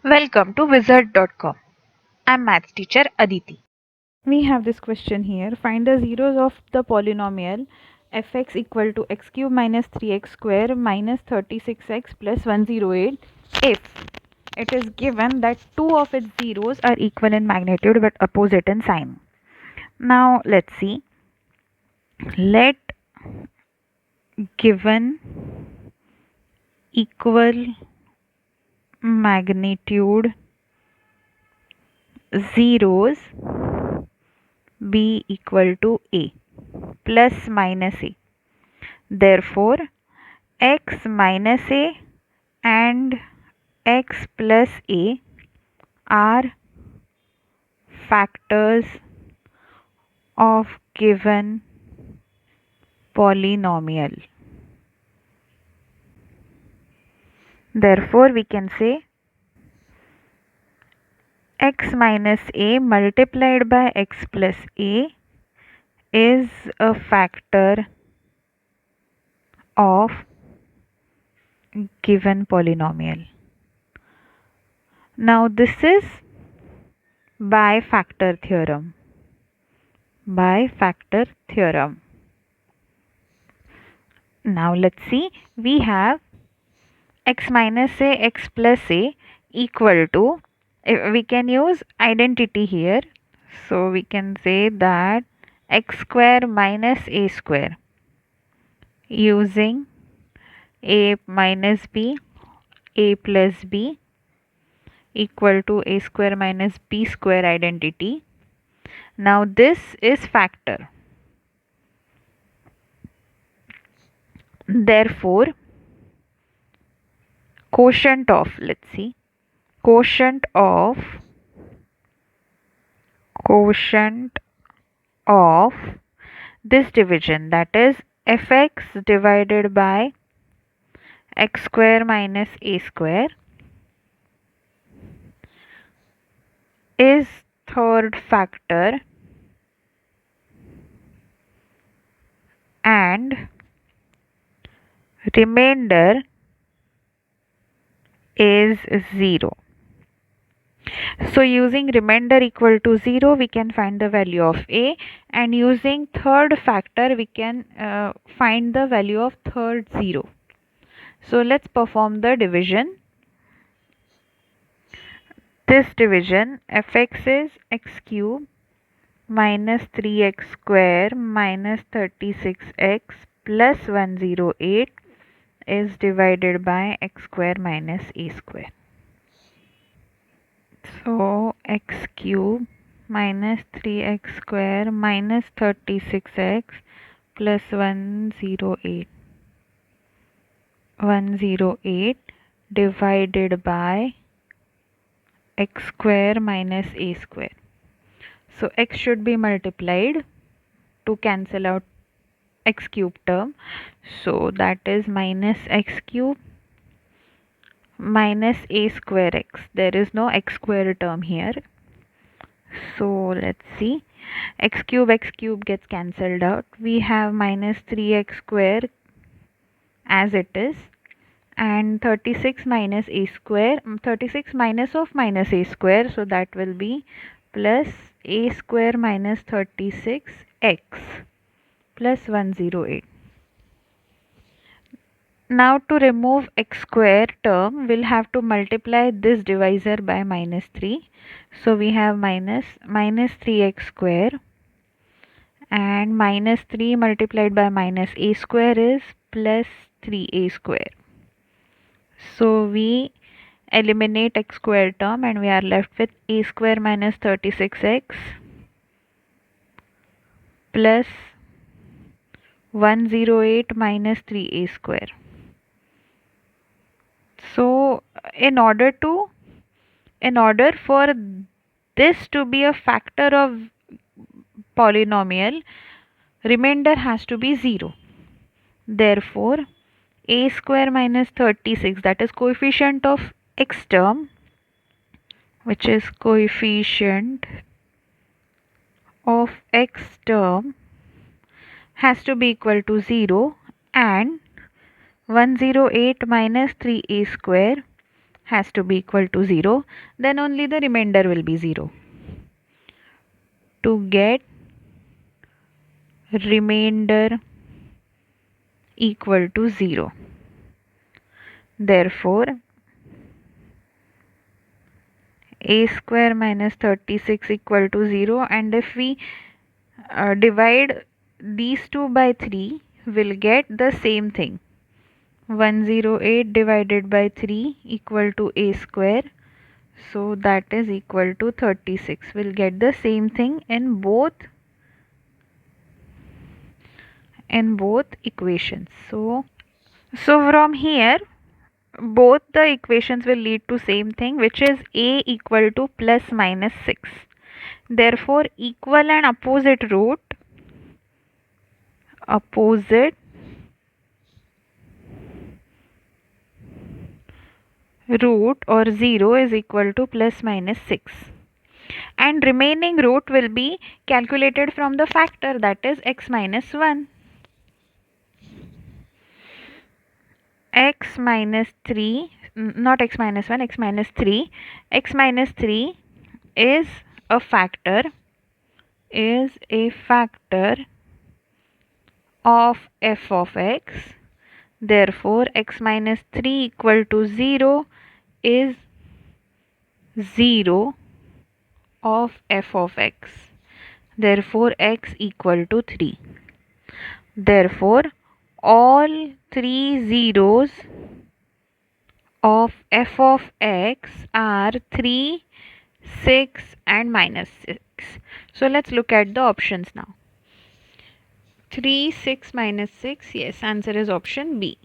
Welcome to wizard.com. I'm maths teacher Aditi. We have this question here. Find the zeros of the polynomial fx equal to x cube minus 3x square minus 36x plus 108 if it is given that two of its zeros are equal in magnitude but opposite in sign. Now let's see. Let given equal magnitude zeros be equal to a plus minus a. Therefore, x minus a and x plus a are factors of given polynomial. Therefore, we can say x minus a multiplied by x plus a is a factor of given polynomial. Now, this is by factor theorem. By factor theorem. Now, let's see. We have x minus a, x plus a equal to, we can use identity here. So we can say that x square minus a square using a minus b, a plus b equal to a square minus b square identity. Now this is factor. Therefore, quotient of, let's see, quotient of this division, that is fx divided by x square minus a square, is third factor and remainder is 0. So using remainder equal to 0, we can find the value of a, and using third factor, we can find the value of third 0. So let's perform the division. This division, fx is x cube minus 3x square minus 36x plus 108 is divided by x square minus a square. So x cube minus 3x square minus 36x plus 108 divided by x square minus a square. So x should be multiplied to cancel out x cube term. So that is minus x cube minus a square x. There is no x square term here. So let's see. X cube gets cancelled out. We have minus 3x square as it is, and 36 minus a square, 36 minus of minus a square, so that will be plus a square minus 36x plus 108. Now to remove x square term, we'll have to multiply this divisor by minus 3. So we have minus 3x square, and minus 3 multiplied by minus a square is plus 3a square. So we eliminate x square term and we are left with a square minus 36x plus 108 minus 3a square. So in order for this to be a factor of polynomial, remainder has to be 0. Therefore, a square minus 36, that is coefficient of x term, which is coefficient of x term, has to be equal to 0, and 108 minus 3a square has to be equal to 0, then only the remainder will be 0. To get remainder equal to 0. Therefore, a square minus 36 equal to 0, and if we divide these two by 3, we'll get the same thing. 108 divided by 3 equal to a square. So that is equal to 36. We'll get the same thing in both equations. So from here, both the equations will lead to same thing, which is a equal to plus minus 6. Therefore, equal and opposite root or 0 is equal to plus minus 6. And remaining root will be calculated from the factor, that is x minus 1. X minus 3, not x minus 1, x minus 3. X minus 3 is a factor of f of x. Therefore, x minus 3 equal to 0 is 0 of f of x. Therefore, x equal to 3. Therefore, all three zeros of f of x are 3, 6 and minus 6. So let's look at the options now. 3, 6, minus 6. Yes, answer is option B.